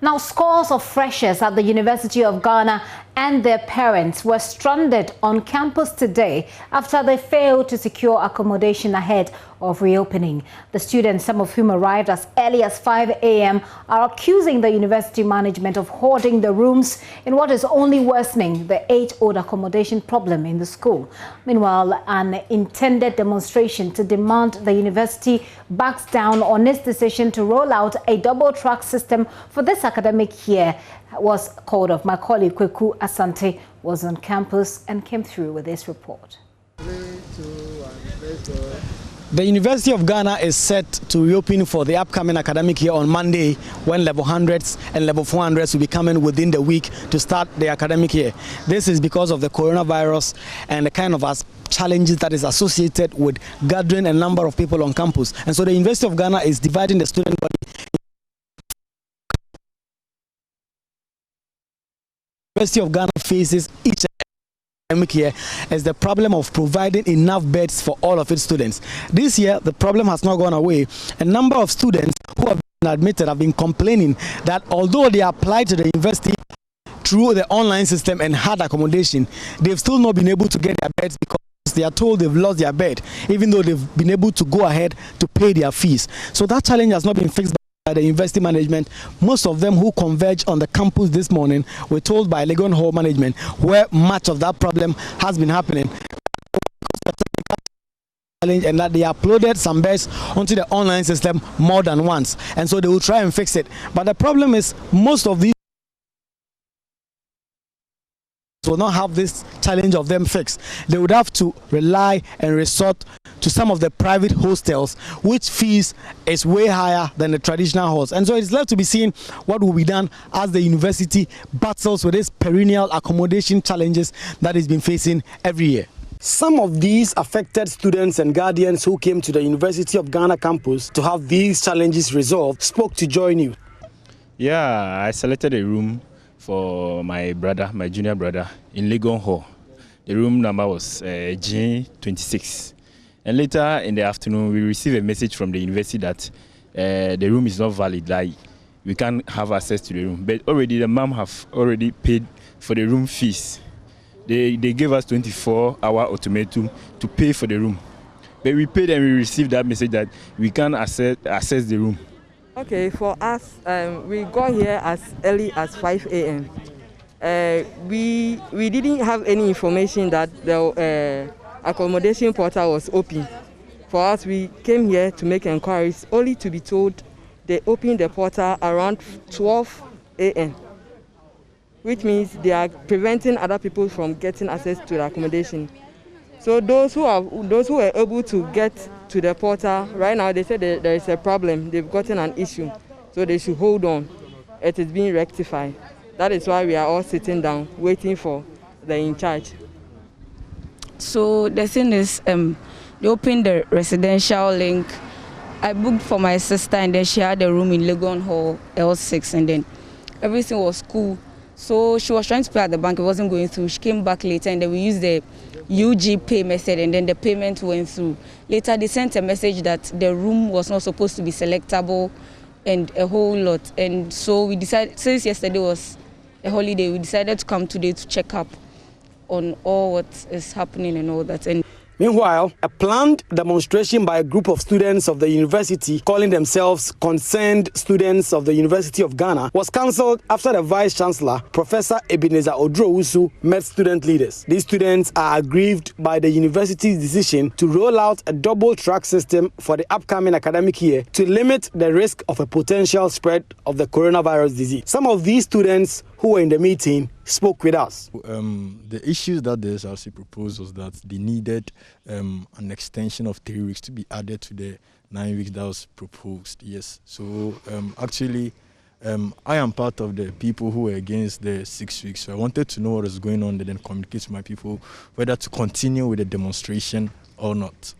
Now, scores of freshers at the University of Ghana and their parents were stranded on campus today after they failed to secure accommodation ahead of reopening. The students, some of whom arrived as early as 5 a.m., are accusing the university management of hoarding the rooms in what is only worsening the age-old accommodation problem in the school. Meanwhile, an intended demonstration to demand the university backs down on its decision to roll out a double-track system for this academic year was called off. My colleague Kweku Asante was on campus and came through with this report. 3, 2, 1, let's go. The University of Ghana is set to reopen for the upcoming academic year on Monday, when level 100s and level 400s will be coming within the week to start the academic year. This is because of the coronavirus and the kind of challenges that is associated with gathering a number of people on campus. And so the University of Ghana is dividing the student body. The University of Ghana faces each academic year as the problem of providing enough beds for all of its students. This year, the problem has not gone away. A number of students who have been admitted have been complaining that although they applied to the university through the online system and had accommodation, they've still not been able to get their beds because they are told they've lost their bed, even though they've been able to go ahead to pay their fees. So that challenge has not been fixed by the university management. Most of them who converged on the campus this morning were told by Legon Hall management where much of that problem has been happening, and that they uploaded some beds onto the online system more than once, and so they will try and fix it. But the problem is most of these will not have this challenge of them fixed. They would have to rely and resort to some of the private hostels, which fees is way higher than the traditional halls. And so it's left to be seen what will be done as the university battles with these perennial accommodation challenges that it's been facing every year. Some of these affected students and guardians who came to the University of Ghana campus to have these challenges resolved spoke to JoyNews. Yeah, I selected a room for my brother, my junior brother, in Legon Hall. The room number was G26. And later in the afternoon, we received a message from the university that the room is not valid, like we can't have access to the room. But already the mom have already paid for the room fees. They gave us 24-hour ultimatum to pay for the room. But we paid and we received that message that we can't access the room. Okay, for us, we got here as early as 5 a.m. We didn't have any information that the accommodation portal was open. For us, we came here to make inquiries, only to be told they opened the portal around 12 a.m., which means they are preventing other people from getting access to the accommodation. So those who were able to get to the portal, right now they said there is a problem, they've gotten an issue, so they should hold on. It is being rectified. That is why we are all sitting down, waiting for the in charge. So the thing is, they opened the residential link. I booked for my sister and then she had a room in Legon Hall L6 and then everything was cool. So she was trying to pay at the bank, it wasn't going through. She came back later and then we used the UG pay method and then the payment went through. Later they sent a message that the room was not supposed to be selectable and a whole lot. And so we decided, since yesterday was a holiday, we decided to come today to check up on all what is happening and all that. And meanwhile, a planned demonstration by a group of students of the university calling themselves Concerned Students of the University of Ghana was cancelled after the Vice-Chancellor, Professor Ebenezer Odro-Wusu, met student leaders. These students are aggrieved by the university's decision to roll out a double-track system for the upcoming academic year to limit the risk of a potential spread of the coronavirus disease. Some of these students who were in the meeting spoke with us. The issues that the SRC proposed was that they needed an extension of 3 weeks to be added to the 9 weeks that was proposed. Yes. So actually, I am part of the people who were against the 6 weeks. So I wanted to know what is going on and then communicate to my people whether to continue with the demonstration or not.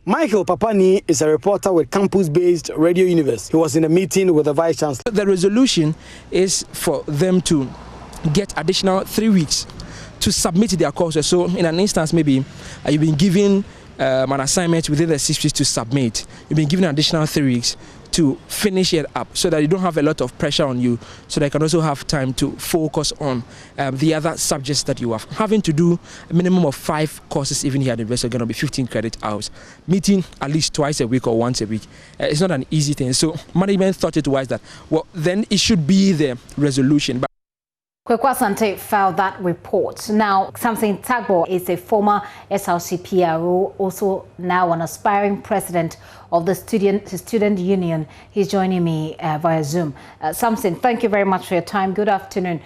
Michael Papani is a reporter with campus-based Radio Universe. He was in a meeting with the Vice-Chancellor. The resolution is for them to get additional 3 weeks to submit their courses. So in an instance, maybe you've been given an assignment within the 6 weeks to submit, you've been given an additional 3 weeks to finish it up so that you don't have a lot of pressure on you, so that you can also have time to focus on the other subjects that you have. Having to do a minimum of 5 courses even here at the university are going to be 15 credit hours. Meeting at least twice a week or once a week. It's not an easy thing. So management thought it wise that, well, then it should be the resolution. But Kwekwasante filed that report. Now, Samson Tagbo is a former SRC PRO, also now an aspiring president of the student union. He's joining me via Zoom. Samson, thank you very much for your time. Good afternoon.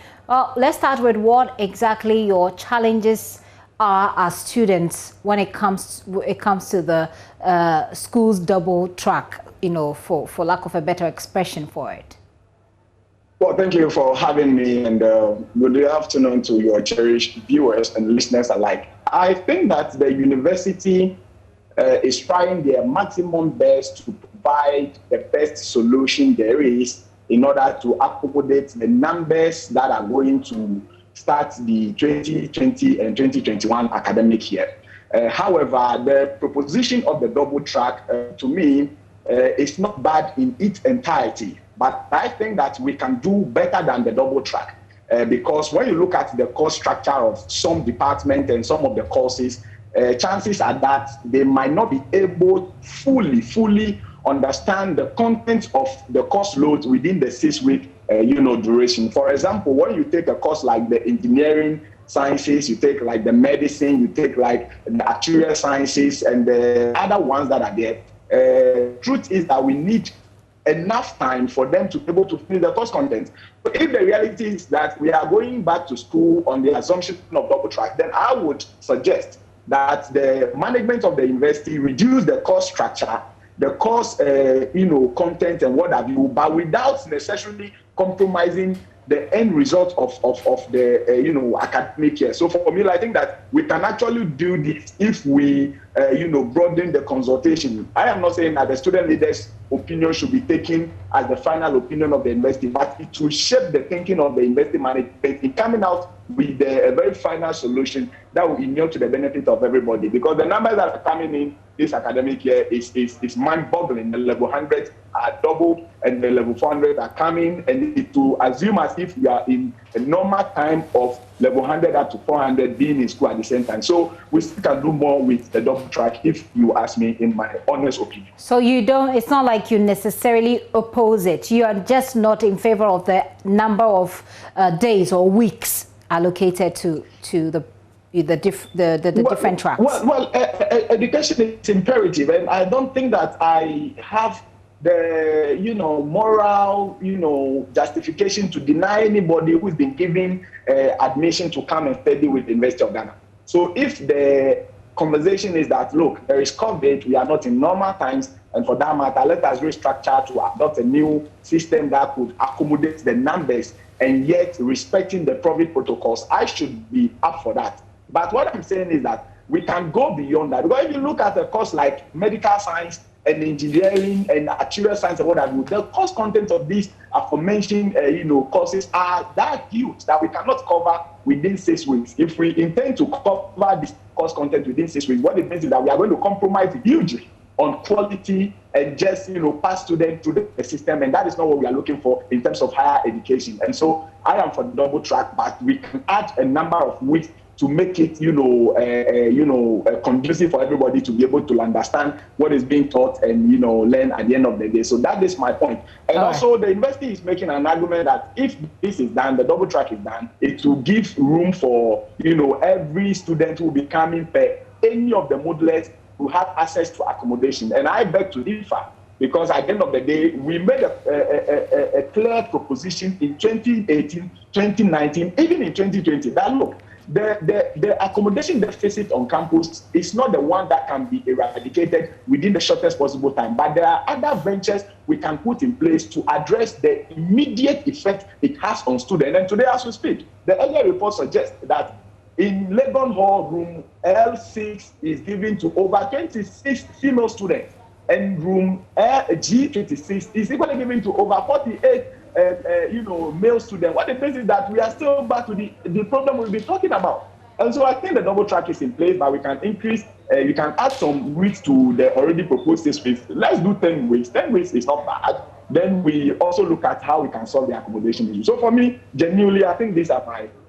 Let's start with what exactly your challenges are as students when it comes to the school's double track, for lack of a better expression for it. Well, thank you for having me, and good afternoon to your cherished viewers and listeners alike. I think that the university is trying their maximum best to provide the best solution there is in order to accommodate the numbers that are going to start the 2020 and 2021 academic year. However, the proposition of the double track, to me, is not bad in its entirety. But I think that we can do better than the double track because when you look at the course structure of some departments and some of the courses, chances are that they might not be able fully understand the content of the course load within the 6-week duration. For example, when you take a course like the engineering sciences, you take like the medicine, you take like the actuarial sciences and the other ones that are there, truth is that we need enough time for them to be able to finish the course content. But if the reality is that we are going back to school on the assumption of double track, then I would suggest that the management of the university reduce the course structure, the course content and what have you, but without necessarily compromising the end result of the academic year. So for me, I think that we can actually do this if we broaden the consultation. I am not saying that the student leaders' opinion should be taken as the final opinion of the university, but it will shape the thinking of the university management in coming out with a very final solution that will inure to the benefit of everybody. Because the numbers that are coming in this academic year is mind-boggling. The level 100 are double, and the level 400 are coming, and it will assume as if we are in a normal time of level 100 up to 400 being in school at the same time. So we still can do more with the double track, if you ask me, in my honest opinion. So it's not like you necessarily oppose it. You are just not in favor of the number of days or weeks allocated to the different tracks. Well, education is imperative, and I don't think that I have the moral justification to deny anybody who's been given admission to come and study with the University of Ghana. So if the conversation is that, look, there is COVID, we are not in normal times, and for that matter, let us restructure to adopt a new system that could accommodate the numbers and yet respecting the COVID protocols, I should be up for that. But what I'm saying is that we can go beyond that. Because if you look at a course like medical science and engineering and actuarial science and what have you, the course content of these aforementioned courses are that huge that we cannot cover within 6 weeks. If we intend to cover this course content within 6 weeks, what it means is that we are going to compromise hugely on quality and just pass students through the system, and that is not what we are looking for in terms of higher education. And so I am for the double track, but we can add a number of weeks to make it conducive for everybody to be able to understand what is being taught and learn at the end of the day. So that is my point. And also the university is making an argument that if this is done, the double track is done, it will give room for every student who will be coming per any of the modules to have access to accommodation. And I beg to differ, because at the end of the day, we made a clear proposition in 2018, 2019, even in 2020, that look, the accommodation deficit on campus is not the one that can be eradicated within the shortest possible time, but there are other ventures we can put in place to address the immediate effect it has on students. And today, as we speak, the earlier report suggests that in Legon Hall, room L6 is given to over 26 female students, and room G26 is equally given to over 48 male students. What it means is that we are still back to the problem we've been talking about. And so I think the double track is in place, but we can increase you can add some weeks to the already proposed 6 weeks. Let's do 10 weeks. 10 weeks is not bad. Then we also look at how we can solve the accommodation issue. So for me, genuinely, I think these are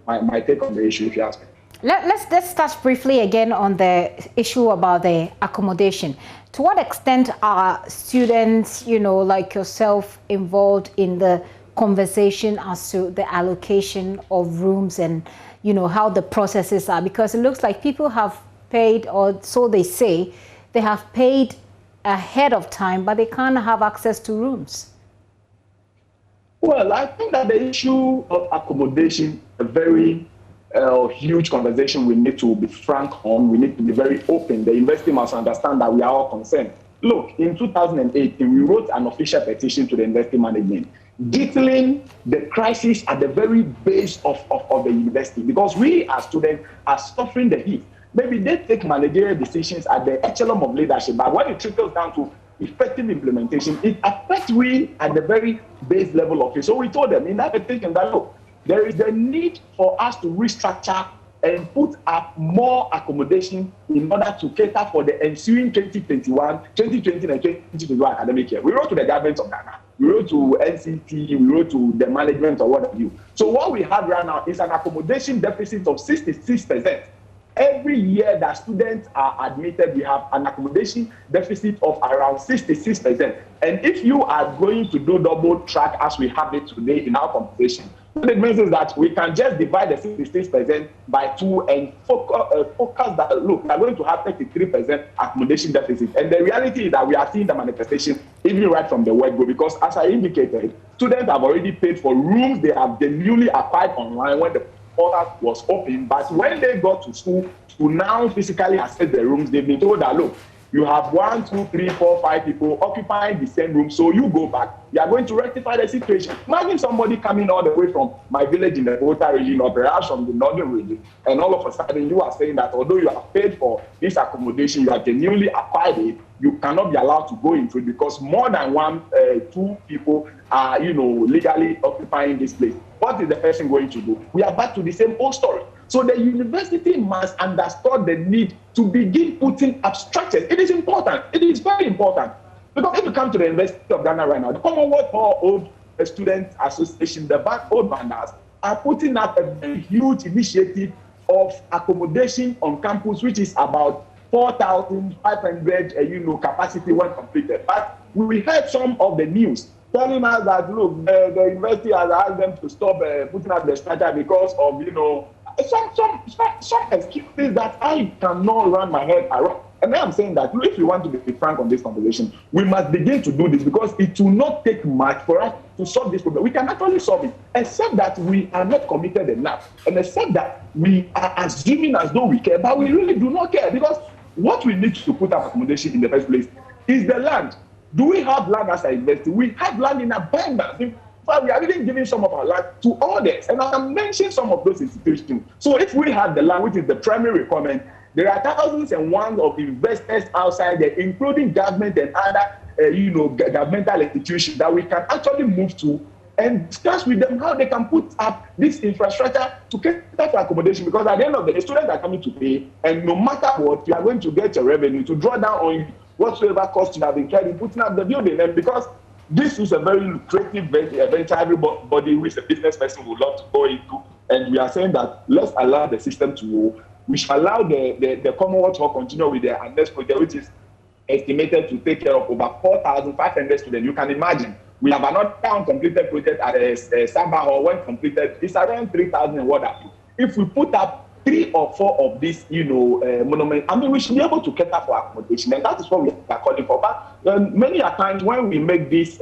my take on the issue, if you ask me. Let's touch briefly again on the issue about the accommodation. To what extent are students, like yourself, involved in the conversation as to the allocation of rooms and, how the processes are? Because it looks like people have paid, or so they say, they have paid ahead of time, but they can't have access to rooms. Well, I think that the issue of accommodation is a very huge conversation we need to be frank on. We need to be very open. The university must understand that we are all concerned. Look, in 2018, we wrote an official petition to the university management detailing the crisis at the very base of the university, because we as students are suffering the heat. Maybe they take managerial decisions at the echelon of leadership, but when it trickles down to effective implementation, it affects we at the very base level of it. So we told them in that petition that, look, there is the need for us to restructure and put up more accommodation in order to cater for the ensuing 2020 and 2021 academic year. We wrote to the government of Ghana, we wrote to NCT, we wrote to the management or what have you. So what we have right now is an accommodation deficit of 66%. Every year that students are admitted, we have an accommodation deficit of around 66%. And if you are going to do double track as we have it today in our competition, what it means is that we can just divide the 66% by 2 and focus that, look, we are going to have 33% accommodation deficit. And the reality is that we are seeing the manifestation even right from the word-go, because as I indicated, students have already paid for rooms they have newly acquired online when the portal was open, but when they got to school to now physically access the rooms, they've been told that, look, you have 1, 2, 3, 4, 5 people occupying the same room, so you go back. You are going to rectify the situation. Imagine somebody coming all the way from my village in the Volta region or perhaps from the northern region, and all of a sudden you are saying that although you have paid for this accommodation, you have genuinely acquired it, you cannot be allowed to go into it because more than 1, 2 people are, legally occupying this place. What is the person going to do? We are back to the same old story. So the university must understand the need to begin putting up structures. It is important. It is very important. Because if you come to the University of Ghana right now, the Commonwealth Hall Old Students Association, the Old Banders, are putting up a very huge initiative of accommodation on campus, which is about 4,500 capacity when completed. But we heard some of the news telling us that, look, the university has asked them to stop putting up the structure because of, some excuses that I cannot run my head around. And I'm saying that if we want to be frank on this conversation, we must begin to do this because it will not take much for us to solve this problem. We can actually solve it, except that we are not committed enough, and except that we are assuming as though we care, but we really do not care, because what we need to put up accommodation in the first place is the land. Do we have land as a university? We have land in abundance. In fact, we are even giving some of our land to others. And I am mentioning some of those institutions. So if we have the land, which is the primary requirement, there are thousands and ones of investors outside there, including government and other, governmental institutions that we can actually move to and discuss with them how they can put up this infrastructure to cater for accommodation. Because at the end of the day, students are coming to pay, and no matter what, you are going to get your revenue to draw down on whatsoever cost you have incurred in putting up the building. And because this is a very lucrative venture, everybody who is a business person would love to go into, and we are saying that let's allow the system to go. We should allow the Commonwealth to continue with their next project, which is estimated to take care of over 4,500 students. You can imagine, we have another uncompleted project at Samba Hall. When completed, it's around 3,000 and what have you. If we put up 3 or 4 of these, monuments, I mean, we should be able to cater for accommodation, and that is what we are calling for. But many a times when we make these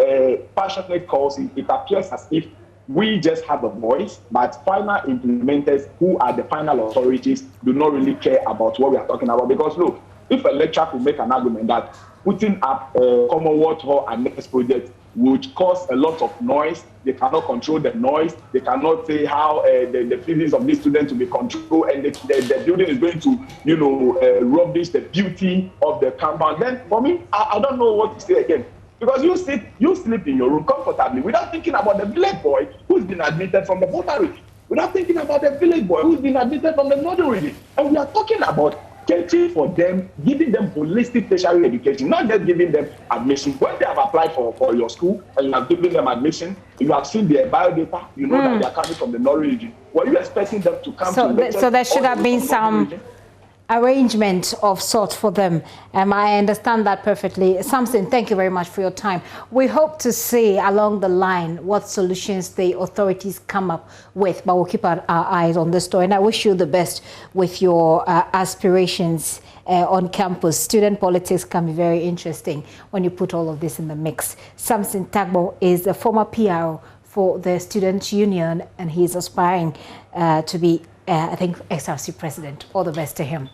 passionate calls, it appears as if we just have a voice, but final implementers, who are the final authorities, do not really care about what we are talking about. Because look, if a lecturer could make an argument that putting up a Commonwealth Hall and next project would cause a lot of noise, they cannot control the noise, they cannot say how the feelings of these students will be controlled, and the building is going to, rubbish the beauty of the compound, then for me, I don't know what to say again. Because you sleep in your room comfortably without thinking about the village boy who's been admitted from the Volta region, without thinking about the village boy who's been admitted from the northern region. And we are talking about catering for them, giving them holistic tertiary education, not just giving them admission. When they have applied for your school and you have given them admission, you have seen their biodata, you know that they are coming from the North region. Were you expecting them to come to So there should have been some arrangement of sorts for them. I understand that perfectly. Samson, thank you very much for your time. We hope to see along the line what solutions the authorities come up with, but we'll keep our eyes on this story. And I wish you the best with your aspirations on campus. Student politics can be very interesting when you put all of this in the mix. Samson Tagbo is the former PRO for the Student Union, and he's aspiring to be I think, SRC president. All the best to him.